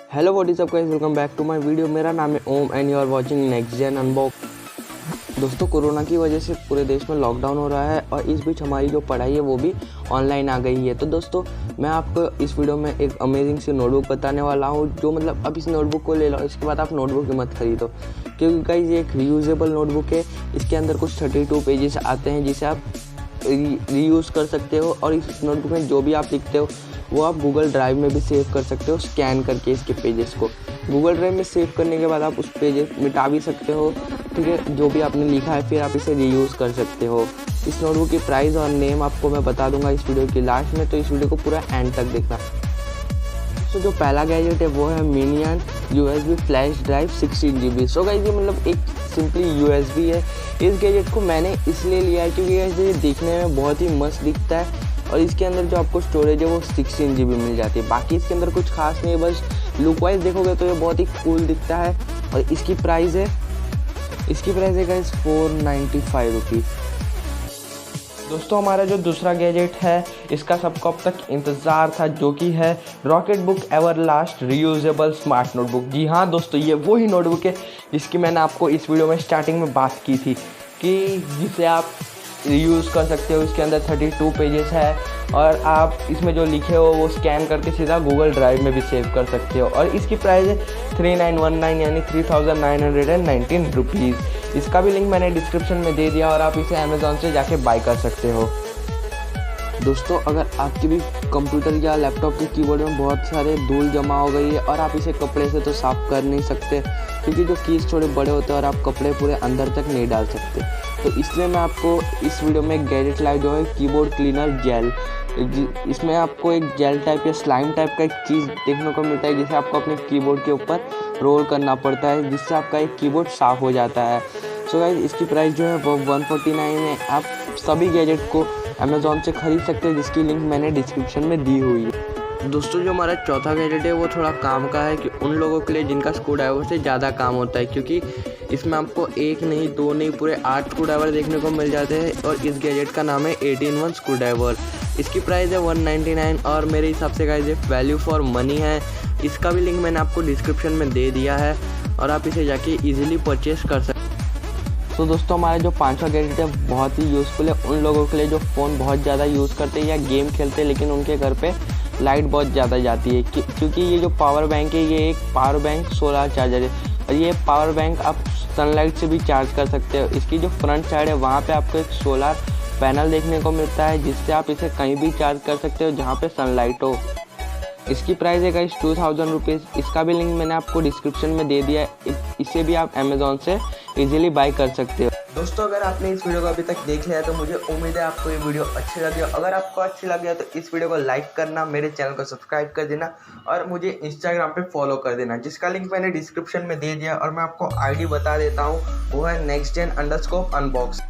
Hello what is up guys, welcome back to my video. मेरा नाम है Om and you are watching Next Gen Unbox. दोस्तों, corona की वजह से पूरे देश में लॉकडाउन हो रहा है और इस बीच हमारी जो पढ़ाई है वो भी ऑनलाइन आ गई है। तो दोस्तों, मैं आपको इस वीडियो में एक अमेजिंग सी नोटबुक बताने वाला हूँ जो मतलब अब इस नोटबुक को ले लो, इसके बाद आप नोटबुक ही मत खरीदो, क्योंकि गाइस ये एक रीयूजेबल नोटबुक है। इसके अंदर कुछ 32 पेजेस आते हैं जिसे आप रीयूज़ कर सकते हो और इस नोटबुक में जो भी आप लिखते हो वो आप गूगल ड्राइव में भी सेव कर सकते हो स्कैन करके। इसके पेजेस को गूगल ड्राइव में सेव करने के बाद आप उस पेजेस मिटा भी सकते हो, ठीक है, जो भी आपने लिखा है, फिर आप इसे रीयूज़ कर सकते हो। इस नोटबुक की प्राइस और नेम आपको मैं बता दूंगा इस वीडियो के लास्ट में, तो इस वीडियो को पूरा एंड तक देखना। तो जो पहला गैजेट है वो है minion USB flash drive 16 GB। So guys, ये मतलब एक सिंपली USB है। इस गैजेट को मैंने इसलिए लिया है क्योंकि ये देखने में बहुत ही मस्त दिखता है और इसके अंदर जो आपको स्टोरेज है वो 16 GB मिल जाती है। बाकी इसके अंदर कुछ खास नहीं है, बस लुक वाइज देखोगे तो ये बहुत ही कूल दिखता है। और इसकी प्राइस है गाइस 495 रुपीज़। दोस्तों, हमारा जो दूसरा गैजेट है इसका सबको अब तक इंतज़ार था, जो कि है रॉकेटबुक एवरलास्ट रीयूजेबल स्मार्ट नोटबुक। जी हाँ दोस्तों, ये वही नोटबुक है जिसकी मैंने आपको इस वीडियो में स्टार्टिंग में बात की थी कि जिसे आप यूज़ कर सकते हो। इसके अंदर 32 पेजेस है और आप इसमें जो लिखे हो वो स्कैन करके सीधा गूगल ड्राइव में भी सेव कर सकते हो। और इसकी प्राइस है 3919 यानी 3919 रुपीज़। इसका भी लिंक मैंने डिस्क्रिप्शन में दे दिया और आप इसे अमेज़ॉन से जाके बाय कर सकते हो। दोस्तों, अगर आपके भी कंप्यूटर या लैपटॉप के कीबोर्ड में बहुत सारे धूल जमा हो गई है और आप इसे कपड़े से तो साफ़ कर नहीं सकते क्योंकि जो कीज थोड़े बड़े होते हैं और आप कपड़े पूरे अंदर तक नहीं डाल सकते, तो इसलिए मैं आपको इस वीडियो में एक गैजेट लाया जो है कीबोर्ड क्लीनर जेल। इसमें आपको एक जेल टाइप या स्लाइम टाइप का एक चीज़ देखने को मिलता है जिसे आपको अपने कीबोर्ड के ऊपर रोल करना पड़ता है, जिससे आपका एक कीबोर्ड साफ़ हो जाता है। सो गाइस, इसकी प्राइस जो है वो 149 है। आप सभी गैजेट को अमेज़ॉन से ख़रीद सकते हो, जिसकी लिंक मैंने डिस्क्रिप्शन में दी हुई है। दोस्तों, जो हमारा चौथा गैजेट है वो थोड़ा काम का है कि उन लोगों के लिए जिनका स्क्रू ड्राइवर से ज़्यादा काम होता है, क्योंकि इसमें आपको एक नहीं, दो नहीं, पूरे 8 स्क्रू ड्राइवर देखने को मिल जाते हैं। और इस गैजेट का नाम है 18-in-1 स्क्रू ड्राइवर। इसकी प्राइस है 199 और मेरे हिसाब से गाइस ये वैल्यू फॉर मनी है। इसका भी लिंक मैंने आपको डिस्क्रिप्शन में दे दिया है और आप इसे जाके ईजिली परचेस कर सकते हैं। तो दोस्तों, हमारा जो पांचवा गैजेट है बहुत ही यूज़फुल है उन लोगों के लिए जो फ़ोन बहुत ज़्यादा यूज़ करते हैं या गेम खेलते हैं लेकिन उनके घर पे लाइट बहुत ज़्यादा जाती है, क्योंकि ये जो पावर बैंक है ये एक पावर बैंक सोलर चार्जर है और ये पावर बैंक आप सनलाइट से भी चार्ज कर सकते हो। इसकी जो फ्रंट साइड है वहाँ पे आपको एक सोलर पैनल देखने को मिलता है जिससे आप इसे कहीं भी चार्ज कर सकते हो जहाँ पे सनलाइट हो। इसकी प्राइस है गाइस 2000 रुपीज़। इसका भी लिंक मैंने आपको डिस्क्रिप्शन में दे दिया है, इसे भी आप अमेज़ॉन से इजीली बाय कर सकते हो। दोस्तों, अगर आपने इस वीडियो को अभी तक देख लिया है तो मुझे उम्मीद है आपको ये वीडियो अच्छी लगी। अगर आपको अच्छी लगी है तो इस वीडियो को लाइक करना, मेरे चैनल को सब्सक्राइब कर देना और मुझे इंस्टाग्राम पे फॉलो कर देना, जिसका लिंक मैंने डिस्क्रिप्शन में दे दिया। और मैं आपको आईडी बता देता हूँ, वो है next gen_unbox।